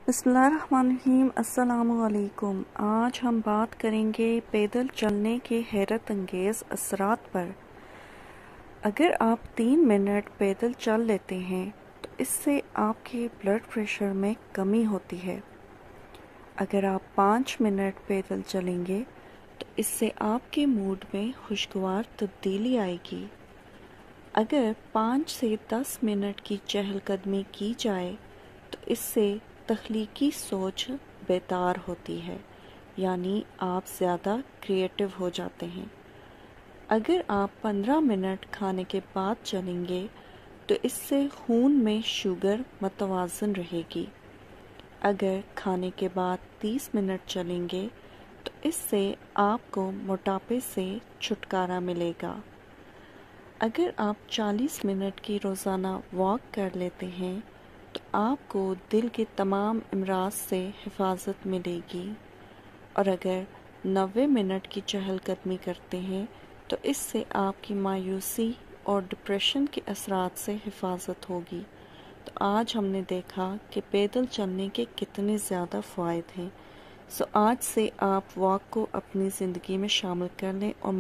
बिस्मिल्लाहिर्रहमानिर्रहीम। अस्सलाम वालेकुम। आज हम बात करेंगे पैदल चलने के हैरत अंगेज़ असरात पर। अगर आप 3 मिनट पैदल चल लेते हैं तो इससे आपके ब्लड प्रेशर में कमी होती है। अगर आप 5 मिनट पैदल चलेंगे तो इससे आपके मूड में खुशगवार तब्दीली आएगी। अगर 5 से 10 मिनट की चहलकदमी की जाए तो इससे तख्लीकी सोच बेदार होती है, यानी आप ज़्यादा क्रिएटिव हो जाते हैं। अगर आप 15 मिनट खाने के बाद चलेंगे तो इससे खून में शुगर मतवाज़न रहेगी। अगर खाने के बाद 30 मिनट चलेंगे तो इससे आपको मोटापे से छुटकारा मिलेगा। अगर आप 40 मिनट की रोज़ाना वॉक कर लेते हैं तो आपको दिल के तमाम अमराज से हिफाजत मिलेगी। और अगर 90 मिनट की चहलकदमी करते हैं तो इससे आपकी मायूसी और डिप्रेशन के असरात से हिफाजत होगी। तो आज हमने देखा कि पैदल चलने के कितने ज़्यादा फ़ायदे हैं। आज से आप वॉक को अपनी ज़िंदगी में शामिल कर लें और